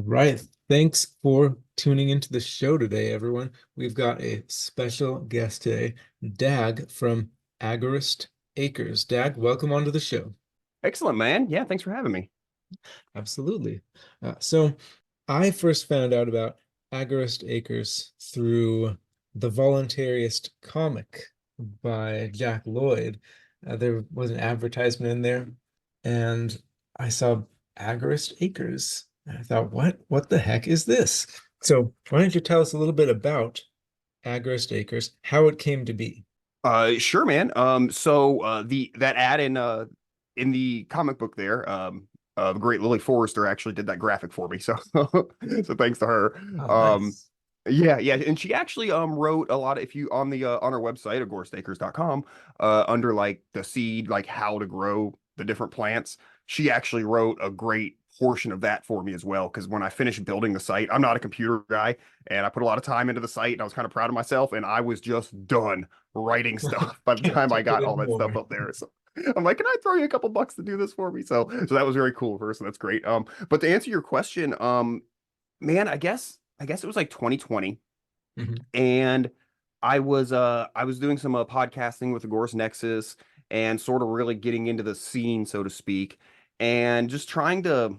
All right. Thanks for tuning into the show today, everyone. We've got a special guest today, Dag from Agorist Acres. Dag, welcome onto the show. Excellent, man. Yeah, thanks for having me. Absolutely. So I first found out about Agorist Acres through the Voluntarist comic by Jack Lloyd. There was an advertisement in there, and I saw Agorist Acres. And I thought, what the heck is this? So why don't you tell us a little bit about Agorist Acres, how it came to be? Sure, man. So the that ad in the comic book there, the great Lily Forrester actually did that graphic for me. So so thanks to her. Oh, Um, nice. yeah, and she actually wrote a lot. If you on the on our website agoristacres.com, under like the seed, like how to grow the different plants, she actually wrote a great portion of that for me as well. Because when I finished building the site, I'm not a computer guy, and I put a lot of time into the site, and I was kind of proud of myself, and I was just done writing stuff by the time I Can't get got any all that stuff more. up there. So I'm like, can I throw you a couple bucks to do this for me? So that was very cool of her. So that's great. But to answer your question, man, I guess it was like 2020, Mhm. and I was doing some podcasting with Agorist Nexus and sort of really getting into the scene, so to speak, and just trying to,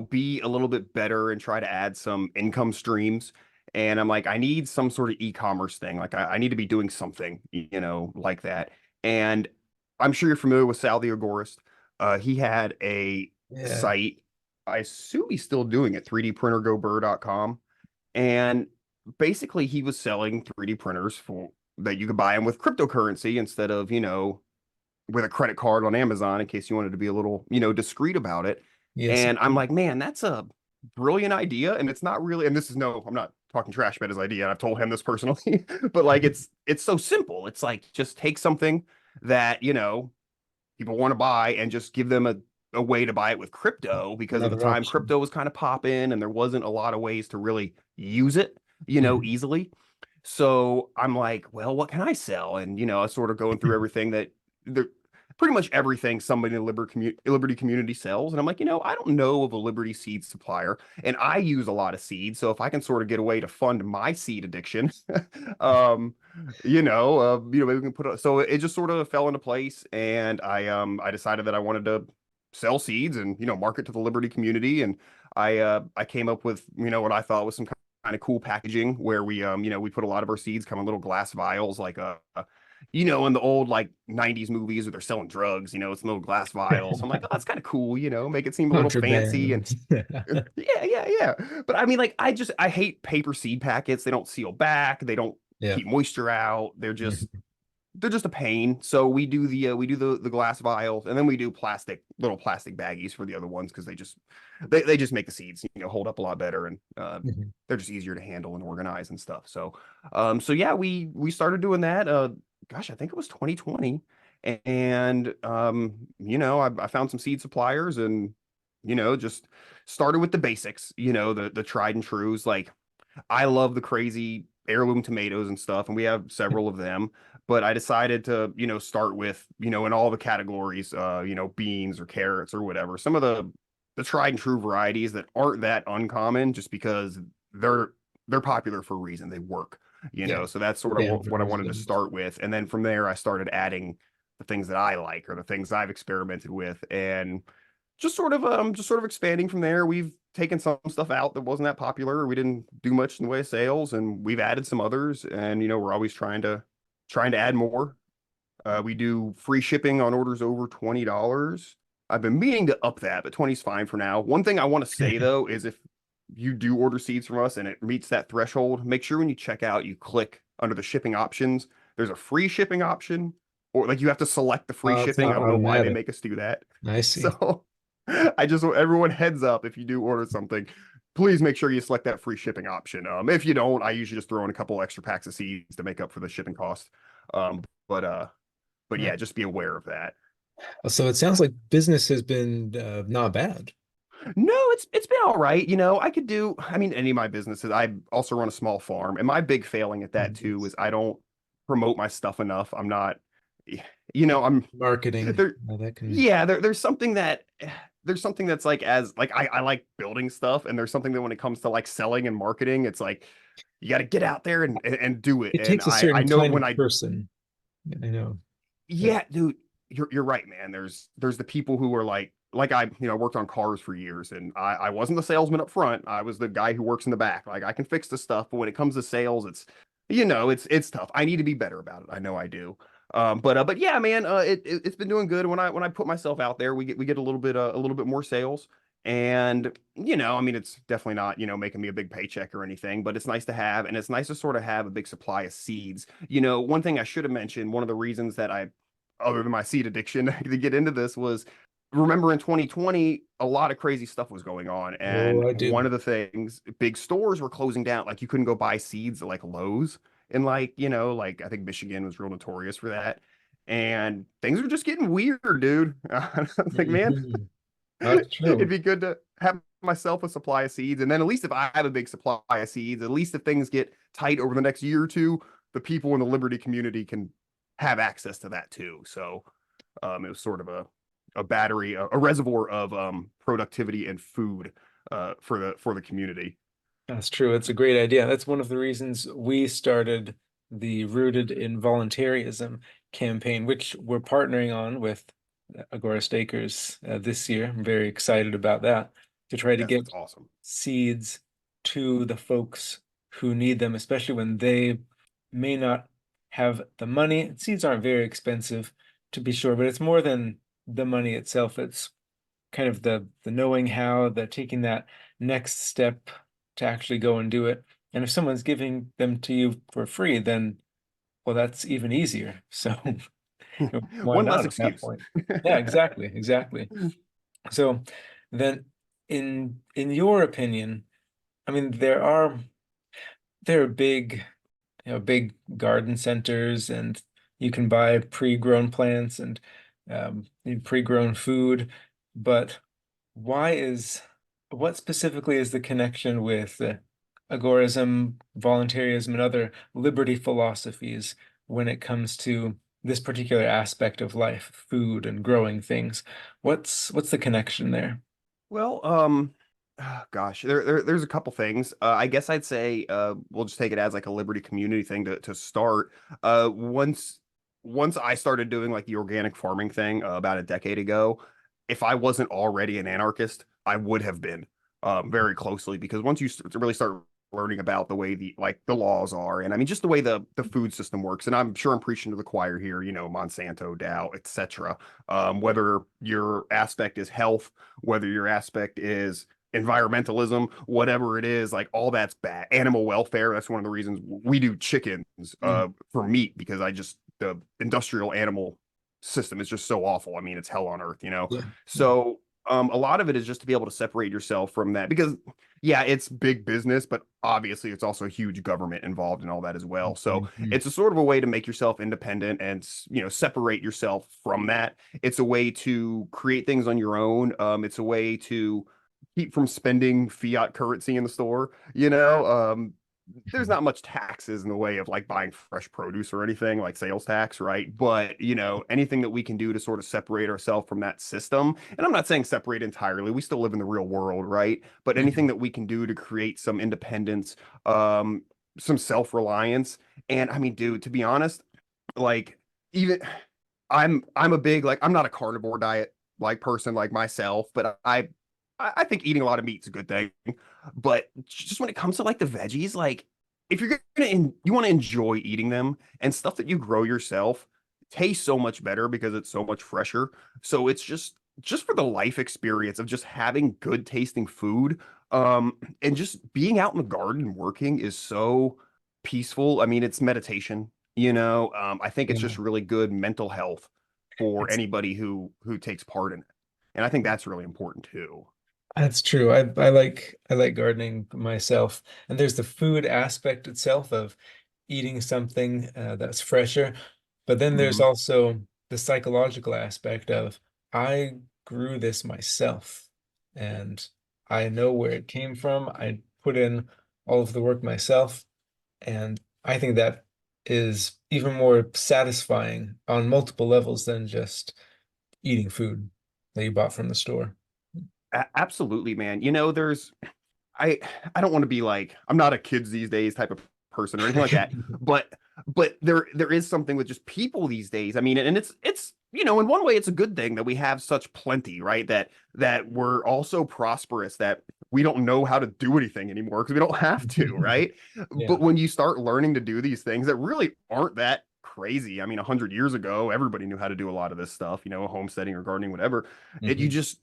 be a little bit better and try to add some income streams. And I'm like, I need some sort of e-commerce thing. Like I need to be doing something, like that. And I'm sure you're familiar with Sal the Agorist. He had a Yeah. site. I assume he's still doing it, 3dprintergoburr.com. And basically he was selling 3D printers for that you could buy them with cryptocurrency instead of, with a credit card on Amazon in case you wanted to be a little, discreet about it. Yes, And I'm indeed. like, man, that's a brilliant idea. And it's not really, and this is no, I'm not talking trash about his idea. I've told him this personally, but like it's so simple. It's like just take something that, people want to buy and just give them a way to buy it with crypto because at the Another time option. crypto was kind of popping and there wasn't a lot of ways to really use it, Mhm. easily. So I'm like, well, what can I sell? And I was sort of going through everything that there pretty much everything somebody in the Liberty community sells. And I'm like, I don't know of a Liberty seed supplier. And I use a lot of seeds. So if I can sort of get a way to fund my seed addiction, um, maybe we can so it just sort of fell into place. And I decided that I wanted to sell seeds and, market to the Liberty community. And I came up with, what I thought was some kind of cool packaging where we put a lot of our seeds come in little glass vials, like in the old like 90s movies where they're selling drugs, it's in little glass vials. I'm like, oh, that's kind of cool, make it seem a little fancy. And Contraband. yeah. But I mean, like, I hate paper seed packets. They don't seal back, they don't Yeah. keep moisture out. They're just Mhm. they're just a pain. So we do the glass vials, and then we do little plastic baggies for the other ones because they just make the seeds hold up a lot better, and Mhm. they're just easier to handle and organize and stuff. So yeah, we started doing that. Gosh, I think it was 2020, and I found some seed suppliers and just started with the basics. The tried and trues. Like I love the crazy heirloom tomatoes and stuff, and we have several of them. But I decided to, start with, in all the categories, beans or carrots or whatever. Some of the tried and true varieties that aren't that uncommon, just because they're they're popular for a reason. They work, Yeah. So that's sort of what I Danvers wanted to and start with, and then from there I started adding the things that I like or the things I've experimented with, and just sort of expanding from there. We've taken some stuff out that wasn't that popular. We didn't do much in the way of sales, and we've added some others. And we're always trying to add more. We do free shipping on orders over $20. I've been meaning to up that, but 20 is fine for now. One thing I want to say though is if you do order seeds from us and it meets that threshold, make sure when you check out, you click under the shipping options. There's a free shipping option, or like you have to select the free it's shipping. not I don't know why they automatic. make us do that. I see. So I just want everyone heads up if you do order something, please make sure you select that free shipping option. If you don't, I usually just throw in a couple extra packs of seeds to make up for the shipping cost. Um, but uh, but Uh, yeah, just be aware of that. So it sounds like business has been not bad. No, it's been all right. I could do, I mean, any of my businesses. I also run a small farm, and my big failing at that too Yes. is I don't promote my stuff enough. I'm not you know, I'm Marketing, there. that can. Yeah, there's something that there's something that's like as like I like building stuff, and there's something that when it comes to like selling and marketing, it's like you got to get out there and do it. It And takes a I certain know kind when of I person. I know. That- yeah, dude, you're right, man. There's the people who are like I I worked on cars for years, and I wasn't the salesman up front. I was the guy who works in the back. Like I can fix the stuff, but when it comes to sales, it's tough. I need to be better about it. I know I do. But yeah, man, it's been doing good. When I put myself out there, we get a little bit more sales. And I mean, it's definitely not, making me a big paycheck or anything, but it's nice to have, and it's nice to sort of have a big supply of seeds. One thing I should have mentioned, one of the reasons that other than my seed addiction, to get into this was remember in 2020, a lot of crazy stuff was going on. Oh, And I one do. of the things, big stores were closing down. Like you couldn't go buy seeds at like Lowe's. And like I think Michigan was real notorious for that. And things were just getting weird, dude. I was like, man, Mhm. That's it'd true. be good to have myself a supply of seeds. And then at least if I have a big supply of seeds, at least if things get tight over the next year or two, the people in the Liberty community can have access to that too. So it was sort of a battery, a reservoir of productivity and food for the community. That's true. It's a great idea. That's one of the reasons we started the Rooted in Voluntaryism campaign, which we're partnering on with Agorist Acres this year. I'm very excited about that to try to Yes, that's get awesome. seeds to the folks who need them, especially when they may not have the money. Seeds aren't very expensive, to be sure, but it's more than the money itself. It's kind of the knowing how, the taking that next step to actually go and do it. And if someone's giving them to you for free, then well, that's even easier. So why One less not at that excuse. point? Yeah, exactly, exactly. So then in your opinion, I mean there are big garden centers, and you can buy pre-grown plants and pre-grown food, but why is what specifically is the connection with agorism, voluntarism, and other liberty philosophies when it comes to this particular aspect of life, food and growing things? What's the connection there? Well, gosh, there's a couple things. I guess I'd say we'll just take it as like a Liberty community thing to start. Once I started doing like the organic farming thing about a decade ago, if I wasn't already an anarchist, I would have been very closely because once you really start learning about the way the laws are, and I mean just the way the food system works, and I'm sure I'm preaching to the choir here, Monsanto, Dow, etc. Whether your aspect is health, whether your aspect is environmentalism, whatever it is, like all that's bad. Animal welfare, that's one of the reasons we do chickens Mm, for meat because the industrial animal system is just so awful. I mean, it's hell on earth. yeah. Yeah. So a lot of it is just to be able to separate yourself from that because yeah, it's big business, but obviously it's also a huge government involved in all that as well. So Mhm. it's a sort of a way to make yourself independent and separate yourself from that. It's a way to create things on your own. It's a way to keep from spending fiat currency in the store. There's not much taxes in the way of like buying fresh produce or anything like sales tax, right? But anything that we can do to sort of separate ourselves from that system, and I'm not saying separate entirely, we still live in the real world, right? But anything Mhm. that we can do to create some independence, um, some self-reliance. And I mean, dude, to be honest, like even I'm a big like I'm not a carnivore diet like person like myself, but I think eating a lot of meat is a good thing. But just when it comes to like the veggies, like if you're you want to enjoy eating them and stuff that you grow yourself tastes so much better because it's so much fresher. So it's just for the life experience of just having good tasting food, and just being out in the garden working is so peaceful. I mean, it's meditation, I think it's Yeah. just really good mental health for It's anybody who takes part in it. And I think that's really important too. That's true. I like gardening myself, and there's the food aspect itself of eating something that's fresher, but then there's Hmm. also the psychological aspect of I grew this myself, and I know where it came from. I put in all of the work myself, and I think that is even more satisfying on multiple levels than just eating food that you bought from the store. Absolutely, man. I I don't want to be like I'm not a kids these days type of person or anything like that, but there is something with just people these days. I mean, and it's in one way it's a good thing that we have such plenty, right? That we're also prosperous that we don't know how to do anything anymore because we don't have to, right? Yeah. But when you start learning to do these things that really aren't that crazy. I mean, 100 years ago, everybody knew how to do a lot of this stuff, homesteading or gardening, whatever. It you Hmm. just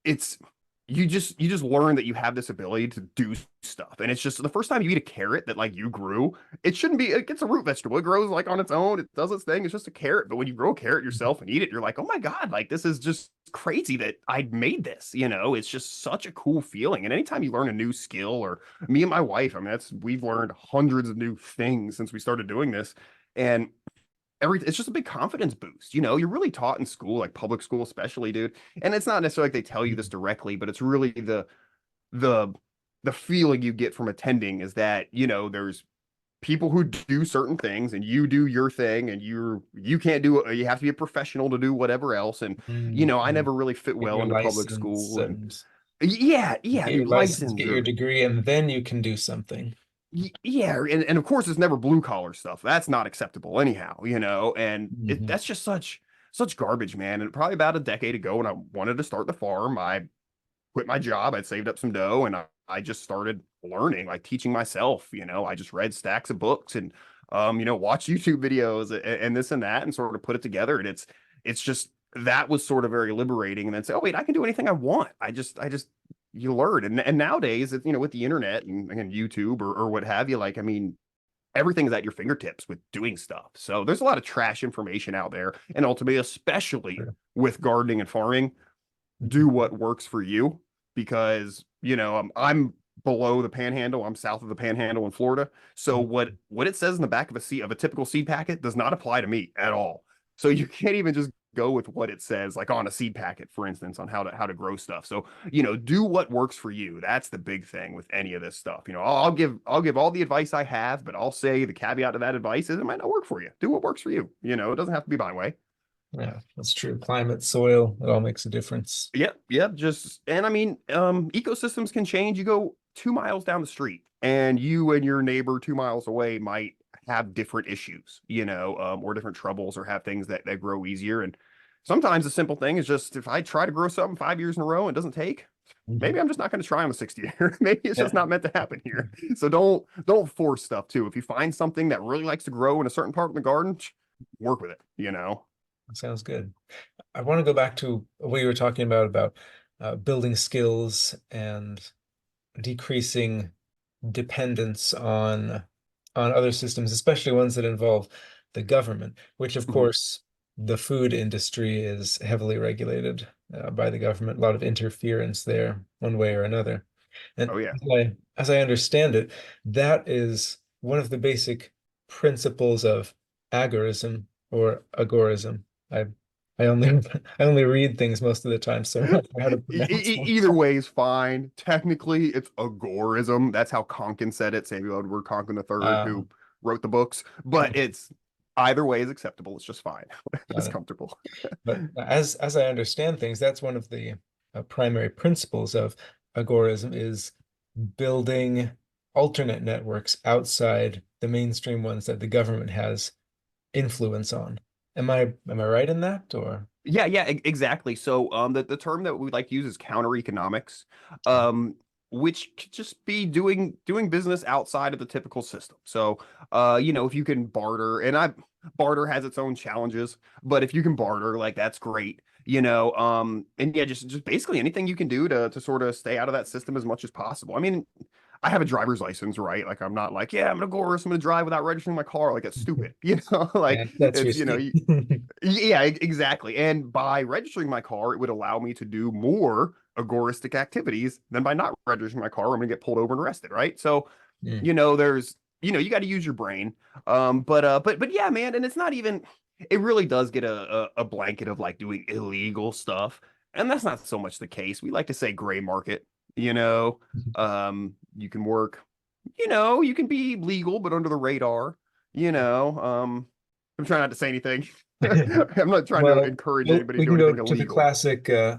it's you just learn that you have this ability to do stuff, and it's just the first time you eat a carrot that like you grew. It shouldn't be, it gets a root vegetable, it grows like on its own, it does its thing, it's just a carrot. But when you grow a carrot yourself and eat it, you're like, oh my god, like this is just crazy that I made this. It's just such a cool feeling. And anytime you learn a new skill, or me and my wife, I mean, that's we've learned hundreds of new things since we started doing this. And it's just a big confidence boost. You're really taught in school, like public school especially, dude. And it's not necessarily like they tell you this directly, but it's really the the feeling you get from attending is that, there's people who do certain things and you do your thing, and you can't do it, you have to be a professional to do whatever else. And I Hmm. never really fit Get well your into public license school. And and yeah, dude, get license your or degree, and then you can do something. yeah, and of course it's never blue collar stuff. That's not acceptable anyhow. And Hmm. that's just such garbage, man. And probably about a decade ago, when I wanted to start the farm, I quit my job. I'd saved up some dough, and I just started learning, like teaching myself. I just read stacks of books and watch YouTube videos and this and that, and sort of put it together. And it's just that was sort of very liberating. And then say, oh wait, I can do anything I want. I just you learn. And nowadays, with the internet and YouTube or what have you, like I mean, everything's at your fingertips with doing stuff. So there's a lot of trash information out there, and ultimately, especially Sure. with gardening and farming, do Mhm. what works for you. Because I'm below the panhandle, I'm south of the panhandle in Florida. So what it says in the back of a typical seed packet does not apply to me at all. So you can't even just go with what it says, like on a seed packet, for instance, on how to grow stuff. So do what works for you. That's the big thing with any of this stuff. I'll give all the advice I have, but I'll say the caveat to that advice is it might not work for you. Do what works for you. It doesn't have to be my way. Yeah, that's true. Climate, soil, it all makes a difference. Yep. And I mean, ecosystems can change. You go 2 miles down the street, and you and your neighbor 2 miles away might have different issues, or different troubles, or have things that grow easier. And sometimes the simple thing is just, if I try to grow something 5 years in a row and it doesn't take, maybe Mhm. I'm just not going to try on the 60th year. Maybe it's just Yeah. not meant to happen here. So don't force stuff too. If you find something that really likes to grow in a certain part of the garden, work with it. Sounds good. I want to go back to what you were talking about building skills and decreasing dependence on other systems, especially ones that involve the government, which of Mhm. course the food industry is heavily regulated by the government. A lot of interference there, one way or another. And Oh yeah. as I understand it, that is one of the basic principles of agorism or agorism. I I only I only read things most of the time, so I don't know how to pronounce them. Either way is fine. Technically, it's agorism. That's how Conkin said it, Samuel Edward Conkin III, Uh, who wrote the books. But okay, it's either way is acceptable. It's just fine. got It's it. comfortable. But as I understand things, that's one of the primary principles of agorism is building alternate networks outside the mainstream ones that the government has influence on. Am I right in that or? Yeah, exactly. So the term that we like to use is counter economics, Okay. which could just be doing business outside of the typical system. So if you can barter, and I barter has its own challenges, but if you can barter, like that's great. And yeah, just basically anything you can do to sort of stay out of that system as much as possible. I mean, I have a driver's license, right? Like I'm not like, yeah, I'm gonna go or I'm gonna drive without registering my car. Like it's stupid, Yeah, like that's it's risky. yeah, exactly. And by registering my car, it would allow me to do more agoristic activities than by not registering my car. I'm gonna get pulled over and arrested, right? So, Mm. there's, you got to use your brain. But yeah, man, and it's not even. It really does get a blanket of like doing illegal stuff, and that's not so much the case. We like to say gray market. You know, you can work. You can be legal but under the radar. You know, I'm trying not to say anything. I'm not trying to Well, encourage well, anybody to we do can go anything to illegal.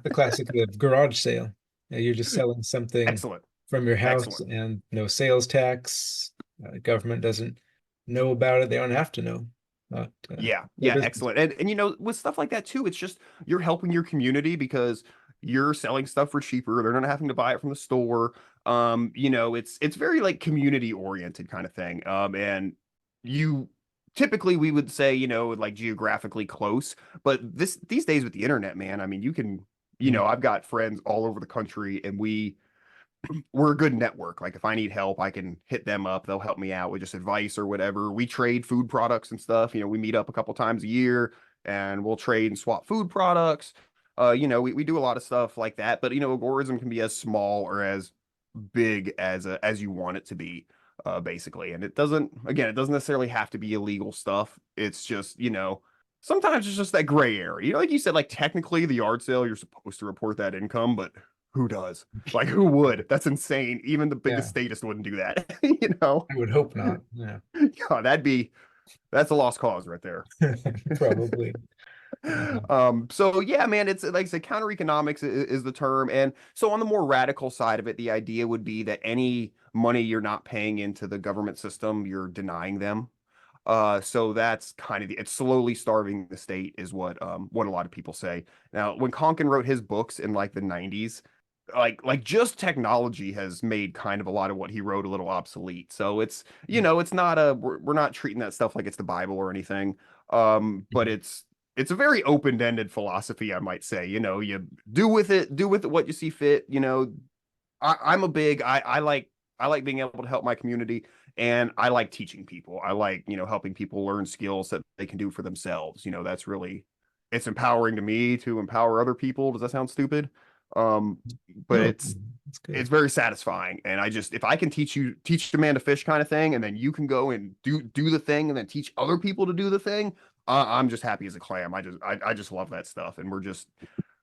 the classic of garage sale. You're just selling something Excellent. from your house Excellent. and no sales tax. Government doesn't know about it. They don't have to know. Not Yeah, their yeah, business. excellent. And you know, with stuff like that too, it's just you're helping your community because you're selling stuff for cheaper. They're not having to buy it from the store. You know, it's very like community oriented kind of thing. And you typically we would say, you know, like geographically close, but these days with the internet, man, I mean, you can, you Mm, know, I've got friends all over the country and we're a good network. Like if I need help, I can hit them up. They'll help me out with just advice or whatever. We trade food products and stuff. You know, we meet up a couple times a year and we'll trade and swap food products. You know, we do a lot of stuff like that. But you know, agorism can be as small or as big as you want it to be, basically. And it doesn't, again, it doesn't necessarily have to be illegal stuff. It's just, you know, sometimes it's just that gray area. You know, like you said, like technically the yard sale, you're supposed to report that income, but who does? Like who would? That's insane. Even the yeah, biggest statist wouldn't do that. You know? I would hope not. Yeah, Yeah, that's a lost cause right there. probably. So yeah, man, it's like I said, counter economics is the term. And so on the more radical side of it, the idea would be that any money you're not paying into the government system, you're denying them. So that's kind of it's slowly starving the state is what a lot of people say. Now, when Konkin wrote his books in like the 90s, like just technology has made kind of a lot of what he wrote a little obsolete. So it's, you know, it's not we're not treating that stuff like it's the Bible or anything. But it's a very open-ended philosophy, I might say. You know, you do with it what you see fit. You know, I'm a big I like being able to help my community and I like teaching people. I like, you know, helping people learn skills that they can do for themselves. You know, that's really it's empowering to me to empower other people. Does that sound stupid? Um, but No, it's it's good. very satisfying. And I just if I can teach the man to fish kind of thing, and then you can go and do the thing and then teach other people to do the thing, I'm just happy as a clam. I just love that stuff. And we're just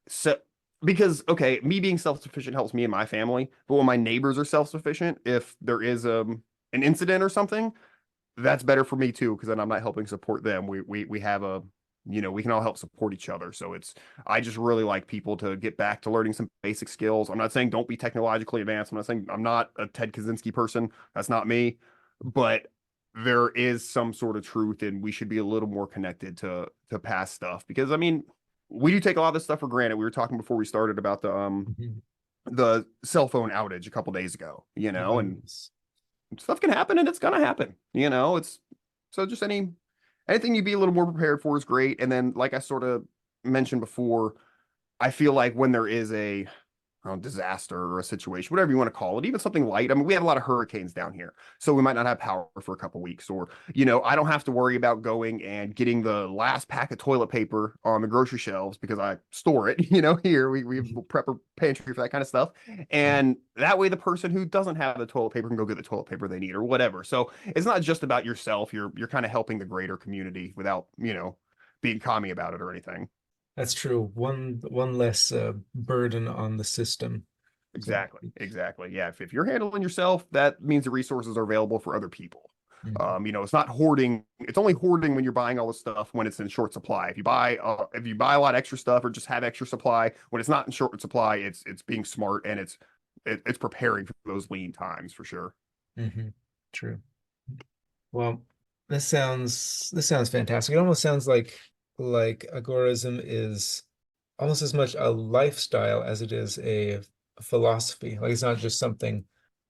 so because okay, me being self-sufficient helps me and my family, but when my neighbors are self-sufficient, if there is an incident or something, that's better for me too, because then I'm not helping support them. We have a you know, we can all help support each other. So it's I just really like people to get back to learning some basic skills. I'm not saying don't be technologically advanced. I'm not saying I'm not a Ted Kaczynski person. That's not me. But there is some sort of truth and we should be a little more connected to past stuff because I mean we do take a lot of this stuff for granted. We were talking before we started about Mhm. the cell phone outage a couple days ago, you know, and Yes. stuff can happen and it's gonna happen, you know. It's so just anything you be a little more prepared for is great. And then, like I sort of mentioned before, I feel like when there is a disaster or a situation, whatever you want to call it, even something light. I mean, we have a lot of hurricanes down here, so we might not have power for a couple weeks, or you know, I don't have to worry about going and getting the last pack of toilet paper on the grocery shelves because I store it. You know, here we have a prepper pantry for that kind of stuff, and that way the person who doesn't have the toilet paper can go get the toilet paper they need or whatever. So it's not just about yourself. You're kind of helping the greater community without you know being commie about it or anything. That's true. One less burden on the system, so to Exactly. speak. Exactly. Yeah. If you're handling yourself, that means the resources are available for other people. Mhm. You know, it's not hoarding. It's only hoarding when you're buying all this stuff when it's in short supply. If you buy a lot of extra stuff or just have extra supply when it's not in short supply, it's being smart and it's preparing for those lean times for sure. True. Well, this sounds fantastic. It almost sounds like agorism is almost as much a lifestyle as it is a philosophy. Like it's not just something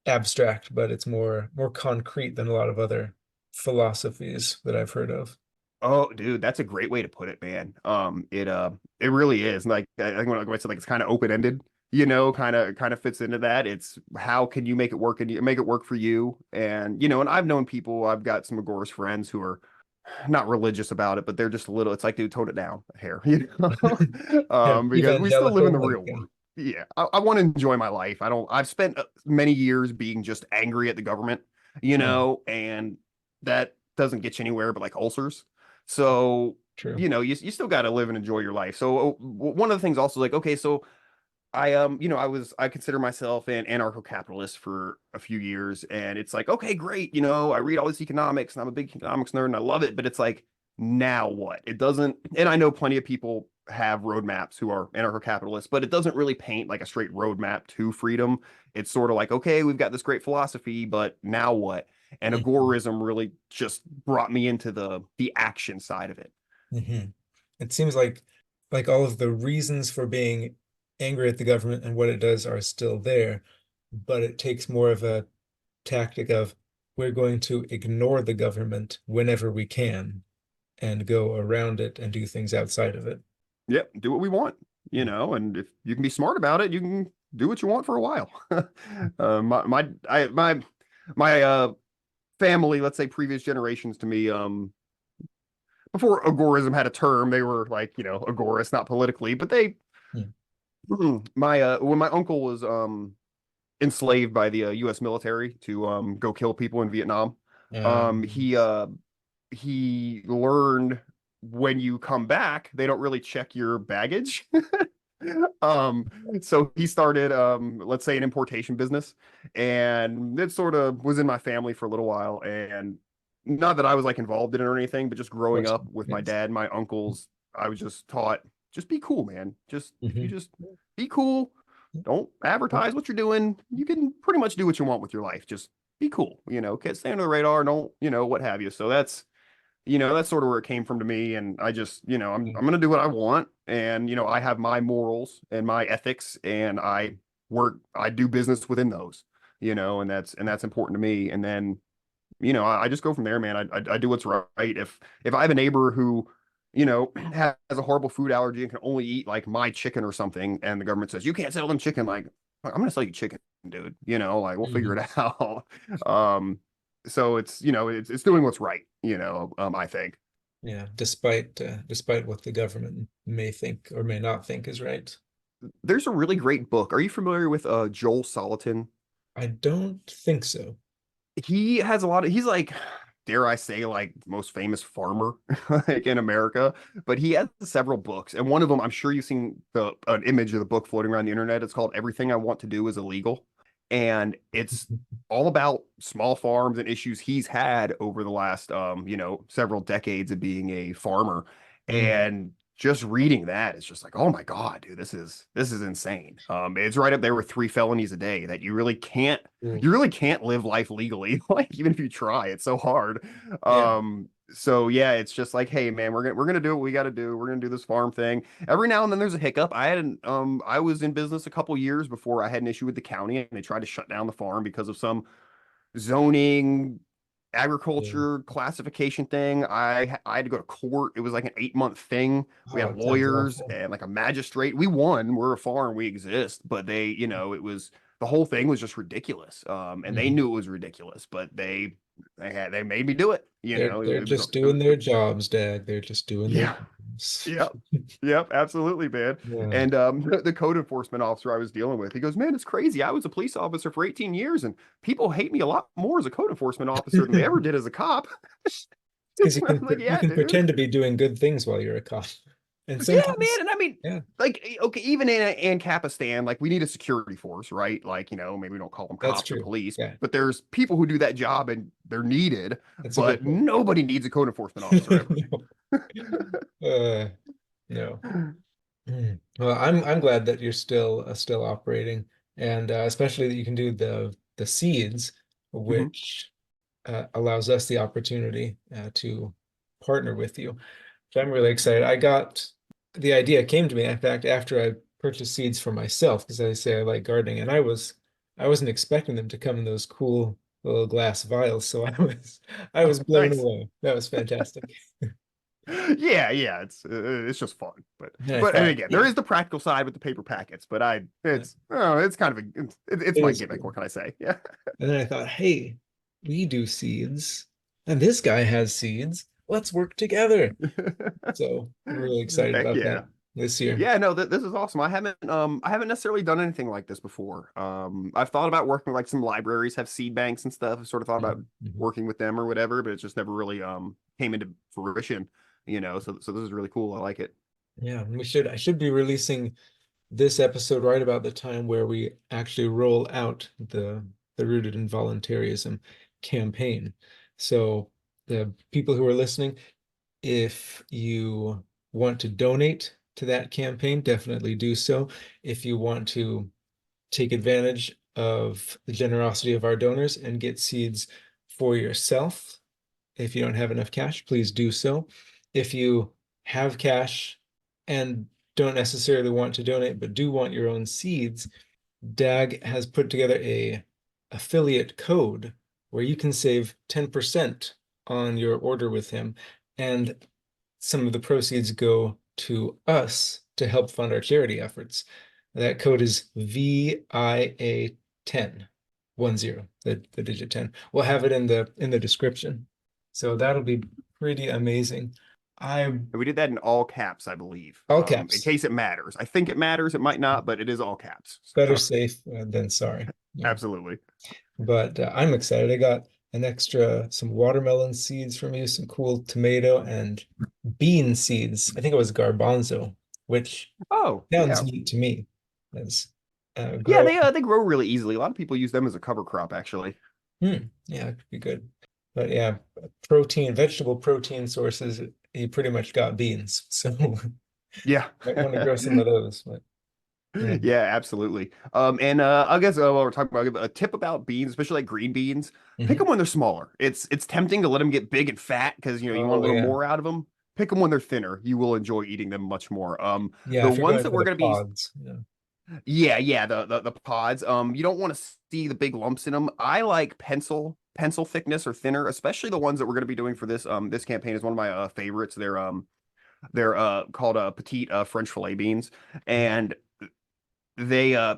abstract, but it's more concrete than a lot of other philosophies that I've heard of. Oh, dude, that's a great way to put it, man. It really is. Like I think when I said like it's kind of open ended, you know, kind of fits into that. It's how can you make it work and you make it work for you? And you know, and I've known people. I've got some Agorist friends who are not religious about it, but they're just a little. It's like, dude, tone it down here, you know, Yeah, because we still live in evangelical, the like real world. Yeah, I want to enjoy my life. I don't. I've spent many years being just angry at the government, you oh, know, and that doesn't get you anywhere but like ulcers. So, true. you know, you still got to live and enjoy your life. So, one of the things also like, okay, so you know, I consider myself an anarcho-capitalist for a few years, and it's like, okay, great, you know, I read all this economics, and I'm a big economics nerd, and I love it, but it's like, now what? It doesn't, and I know plenty of people have roadmaps who are anarcho-capitalists, but it doesn't really paint like a straight roadmap to freedom. It's sort of like, okay, we've got this great philosophy, but now what? And Mhm. agorism really just brought me into the action side of it. Mhm. It seems like all of the reasons for being angry at the government and what it does are still there, but it takes more of a tactic of we're going to ignore the government whenever we can and go around it and do things outside of it. Yep, do what we want, and if you can be smart about it, you can do what you want for a while. My family, let's say previous generations to me, before agorism had a term, they were like, agorists, not politically, but they Hmm. my when my uncle was enslaved by the US military to go kill people in Vietnam, um Um, he uh he learned when you come back, they don't really check your baggage. Um, so he started, let's say, an importation business, and it sort of was in my family for a little while. And not that I was like involved in it or anything, but just of growing course. up with my Yes. dad, my uncles, I was just taught, just be cool, man. Just you Hmm. just be cool. Don't advertise what you're doing. You can pretty much do what you want with your life. Just be cool, can't stay under the radar, don't, what have you. So that's sort of where it came from to me. And I just, I'm gonna do what I want. And I have my morals and my ethics, and I do business within those, and that's important to me. And then, I just go from there, man. I do what's right. If I have a neighbor who, has a horrible food allergy and can only eat like my chicken or something, and the government says you can't sell them chicken, like I'm gonna sell you chicken, dude. Like we'll figure Hmm. it out. Um, so it's doing what's right, I think. Yeah, despite what the government may think or may not think is right. There's a really great book. Are you familiar with Joel Salatin? I don't think so. He has a lot of, he's like, dare I say, like most famous farmer like in America, but he has several books, and one of them, I'm sure you've seen the an image of the book floating around the internet. It's called Everything I Want to Do is Illegal, and it's all about small farms and issues he's had over the last several decades of being a farmer. Mm. And just reading that, it's just like, oh my God, dude, this is insane. It's right up there with 3 felonies a day that Ooh. you really can't live life legally. Like even if you try, it's so hard. Yeah. So yeah, it's just like, hey man, we're gonna do what we got to do. We're gonna do this farm thing. Every now and then there's a hiccup. I was in business a couple years before I had an issue with the county, and they tried to shut down the farm because of some zoning Yeah. agriculture classification thing. I had to go to court. It was like an 8 month thing. We Oh, had it sounds lawyers awful. and like a magistrate. We won. We're a farm. We exist. But they, it was the whole thing was just ridiculous. And they Mhm. knew it was ridiculous, but they made me do it. They're It was, just doing their jobs, Dag. They're just doing their yeah. jobs. Yep. Yep, absolutely, man. Yeah. And the code enforcement officer I was dealing with, he goes, "Man, it's crazy. I was a police officer for 18 years, and people hate me a lot more as a code enforcement officer than they ever did as a cop." Because I was like, you "Yeah, can dude. pretend to be doing good things while you're a cop. And Yeah, man." sometimes, And I mean, yeah, like, okay, even in Ancapistan, like, we need a security force, right? Like, maybe we don't call them that's cops or true. police, Yeah, but there's people who do that job and they're needed, that's a but good point. nobody needs a code enforcement officer ever. No. No. Well, I'm glad that you're still operating, and especially that you can do the seeds, Mhm. which allows us the opportunity to partner with you. So I'm really excited. The idea came to me, in fact, after I purchased seeds for myself, because I say I like gardening, and I wasn't expecting them to come in those cool little glass vials, so I was Oh, blown nice. away. That was fantastic. Yeah, yeah, it's just fun, but And I and thought, again, there yeah, is the practical side with the paper packets, but yeah, it's kind of it's it my is gimmick. cool. What can I say? Yeah. And then I thought, hey, we do seeds, and this guy has seeds. Let's work together. So I'm really excited Heck about yeah. that this year. Yeah, no, this is awesome. I haven't necessarily done anything like this before. I've thought about working with like some libraries have seed banks and stuff. I've sort of thought about Mhm, mhm. working with them or whatever, but it just never really came into fruition, so this is really cool. I like it. Yeah, and I should be releasing this episode right about the time where we actually roll out the Rooted in Voluntarism campaign. So the people who are listening, If you want to donate to that campaign, definitely do so. If you want to take advantage of the generosity of our donors and get seeds for yourself, if you don't have enough cash, please do so. If you have cash and don't necessarily want to donate, but do want your own seeds, DAG has put together a affiliate code where you can save 10% on your order with him, and some of the proceeds go to us to help fund our charity efforts. That code is VIA10, 10, the digit 10. We'll have it in the description. So that'll be pretty amazing. I And we did that in all caps, I believe, All in caps. case it matters. I think it matters. It might not, but it is all caps. Better So safe than sorry. Yeah. absolutely. But I'm excited. I got an extra some watermelon seeds from you, some cool tomato and bean seeds. I think it was garbanzo, which Oh, sounds yeah. neat to me. As Yeah, grow. they grow really easily. A lot of people use them as a cover crop, actually. Yeah, it could be good. But yeah, vegetable protein sources, you pretty much got beans. So Yeah. might want to grow some of those. But yeah. Yeah, absolutely. And I guess while we're talking about a tip about beans, especially like green beans, pick them Mhm. when they're smaller. It's tempting to let them get big and fat because you want a Oh little yeah. more out of them. Pick them when they're thinner. You will enjoy eating them much more. Yeah, The if you're ones going that for we're the gonna be pods. Yeah. yeah, the pods. You don't want to see the big lumps in them. I like pencil thickness or thinner, especially the ones that we're gonna be doing for this campaign is one of my favorites. They're called petite French fillet beans, and they uh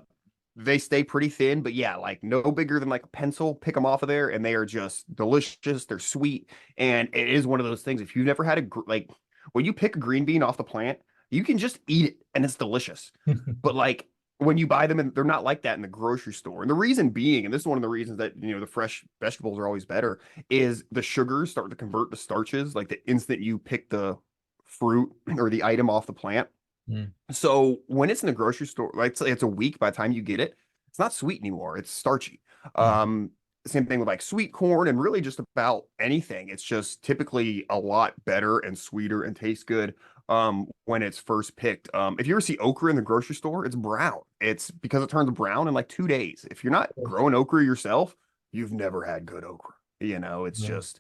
they stay pretty thin, but yeah, like no bigger than like a pencil. Pick them off of there, and they are just delicious. They're sweet, and it is one of those things. If you've never had like when you pick a green bean off the plant, you can just eat it, and it's delicious. But like when you buy them, and they're not like that in the grocery store. And the reason being, and this is one of the reasons that the fresh vegetables are always better, is the sugars start to convert to starches like the instant you pick the fruit or the item off the plant. Mm, So when it's in the grocery store, like it's a week by the time you get it, it's not sweet anymore. It's starchy. mm, Um, Same thing with like sweet corn and really just about anything. It's just typically a lot better and sweeter and tastes good when it's first picked. If you ever see okra in the grocery store, it's brown. It's because it turns brown in like 2 days. If you're not growing okra yourself, you've never had good okra. It's yeah. just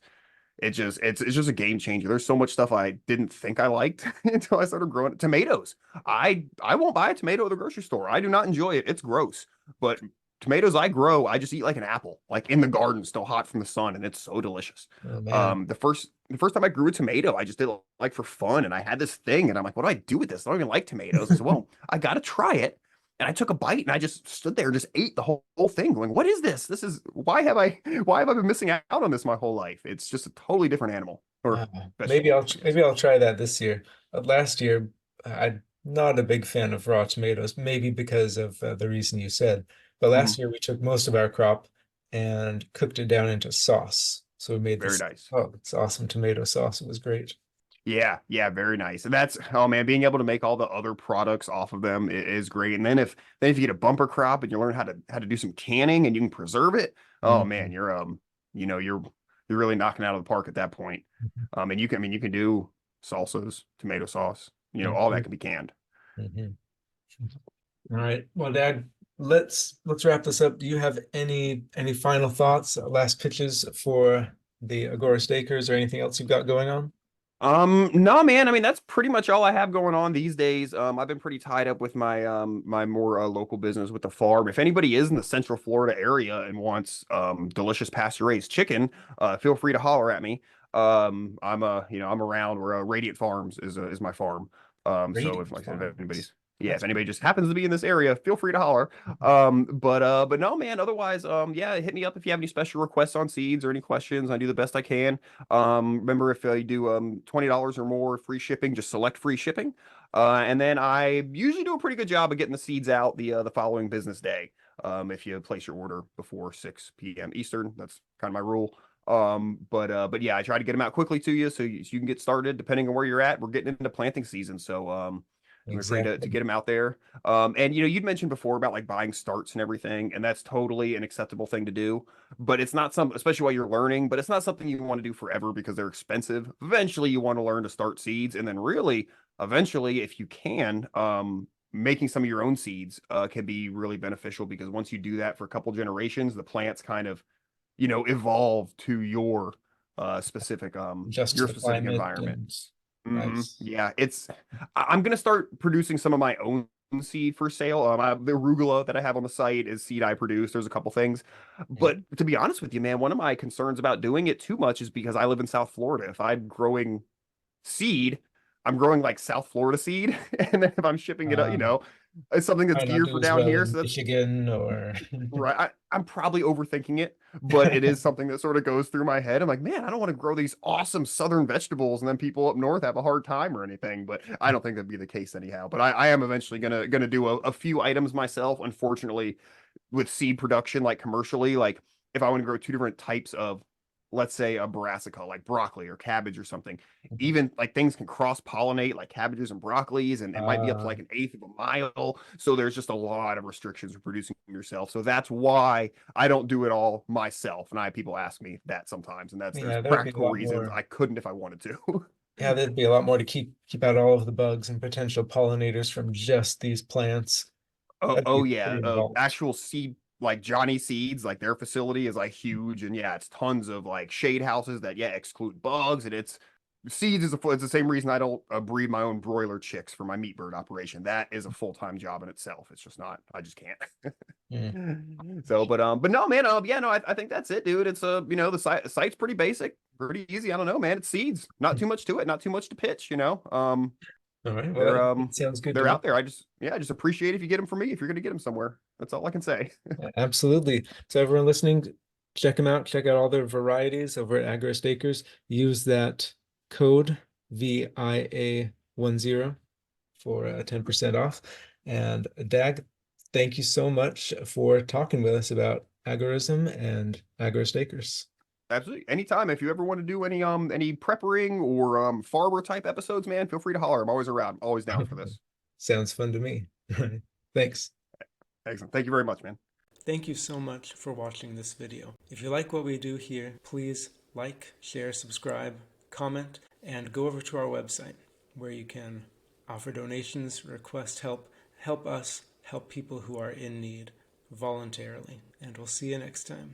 it's just a game changer. There's so much stuff I didn't think I liked until I started growing tomatoes. I won't buy a tomato at the grocery store. I do not enjoy it. It's gross. But tomatoes I grow, I just eat like an apple, like in the garden, still hot from the sun, and it's so delicious. Oh man. The first time I grew a tomato, I just did it like for fun, and I had this thing, and I'm like, what do I do with this? I don't even like tomatoes. I said, well, I got to try it. And I took a bite and I just stood there and just ate the whole thing, going, "What is this? This is why have I been missing out on this my whole life? It's just a totally different animal or Uh, vegetable." maybe I'll try that this year. Last year, I'm not a big fan of raw tomatoes, maybe because of the reason you said. But last Mhm. year we took most of our crop and cooked it down into sauce. So we made Very this, nice. oh, it's awesome tomato sauce. It was great. Yeah, yeah, very nice. And that's oh man, being able to make all the other products off of them is great. And then if you get a bumper crop and you learn how to do some canning and you can preserve it, oh man, Mhm. you're really knocking it out of the park at that point. And you can do salsas, tomato sauce, all that Mhm. can be canned. Mhm. All right. Well, Dad, let's wrap this up. Do you have any final thoughts, last pitches for the Agorist Acres or anything else you've got going on? No, man. I mean, that's pretty much all I have going on these days. I've been pretty tied up with my more local business with the farm. If anybody is in the Central Florida area and wants delicious pasture raised chicken, feel free to holler at me. I'm around where Radiant Farms is my farm. So if Radiant like I said, if Farms. anybody's yeah, if That's anybody just happens to be in this area, feel free to holler. But no, man. Otherwise, yeah, hit me up if you have any special requests on seeds or any questions. I do the best I can. Remember if you do $20 or more free shipping, just select free shipping. And then I usually do a pretty good job of getting the seeds out the following business day. If you place your order before 6 p.m. Eastern, that's kind of my rule. But yeah, I try to get them out quickly to you so you can get started depending on where you're at. We're getting into planting season, so I'm afraid to Exactly. get them out there. And you'd mentioned before about like buying starts and everything, and that's totally an acceptable thing to do. But it's not some, especially while you're learning, but it's not something you want to do forever because they're expensive. Eventually, you want to learn to start seeds, and then really, eventually, if you can, making some of your own seeds can be really beneficial because once you do that for a couple generations, the plants kind of, evolve to Just to your the specific climate environment. and nice. Yeah, I'm gonna start producing some of my own seed for sale. The arugula that I have on the site is seed I produce. There's a couple things, but Mhm. to be honest with you, man, one of my concerns about doing it too much is because I live in South Florida. If I'm growing seed, I'm growing like South Florida seed, and then if I'm shipping it, Um, it's something that's Might not geared do for as down well here. in So that's Michigan or right. I'm probably overthinking it, but it is something that sort of goes through my head. I'm like, man, I don't want to grow these awesome southern vegetables and then people up north have a hard time or anything. But I don't think that'd be the case anyhow. But I am eventually gonna do a few items myself. Unfortunately, with seed production, like commercially, like if I want to grow two different types of, let's say, a brassica, like broccoli or cabbage or something, even like things can cross pollinate, like cabbages and broccolis, and it might be up to uh, like an eighth of a mile. So there's just a lot of restrictions for producing yourself. So that's why I don't do it all myself. And I have people ask me that sometimes, and there's yeah, there'd be a practical lot reasons more. I couldn't if I wanted to. Yeah, there'd be a lot more to keep out all of the bugs and potential pollinators from just these plants. Oh, That'd oh be yeah. pretty involved. Actual seed, like Johnny Seeds, like their facility is like huge, and yeah, it's tons of like shade houses that exclude bugs, and it's seeds it's the same reason I don't breed my own broiler chicks for my meat bird operation. That is a full-time job in itself. It's just not. I just can't. Mm. So, but no, man. Yeah, no, I think that's it, dude. It's the site's pretty basic, pretty easy. I don't know, man. It's seeds, not too much to it, not too much to pitch. All right, well, They're it sounds good to they're me. out there. I just appreciate if you get them for me if you're gonna get them somewhere. That's all I can say. Absolutely. So everyone listening, check them out. Check out all their varieties over at Agorist Acres. Use that code VIA10 for 10% off. And Dag, thank you so much for talking with us about agorism and Agorist Acres. Absolutely. Anytime if you ever want to do any preppering or farmer type episodes, man, feel free to holler. I'm always around. Always down for this. Sounds fun to me. Thanks. Excellent. Thank you very much, man. Thank you so much for watching this video. If you like what we do here, please like, share, subscribe, comment, and go over to our website where you can offer donations, request help, help us help people who are in need voluntarily. And we'll see you next time.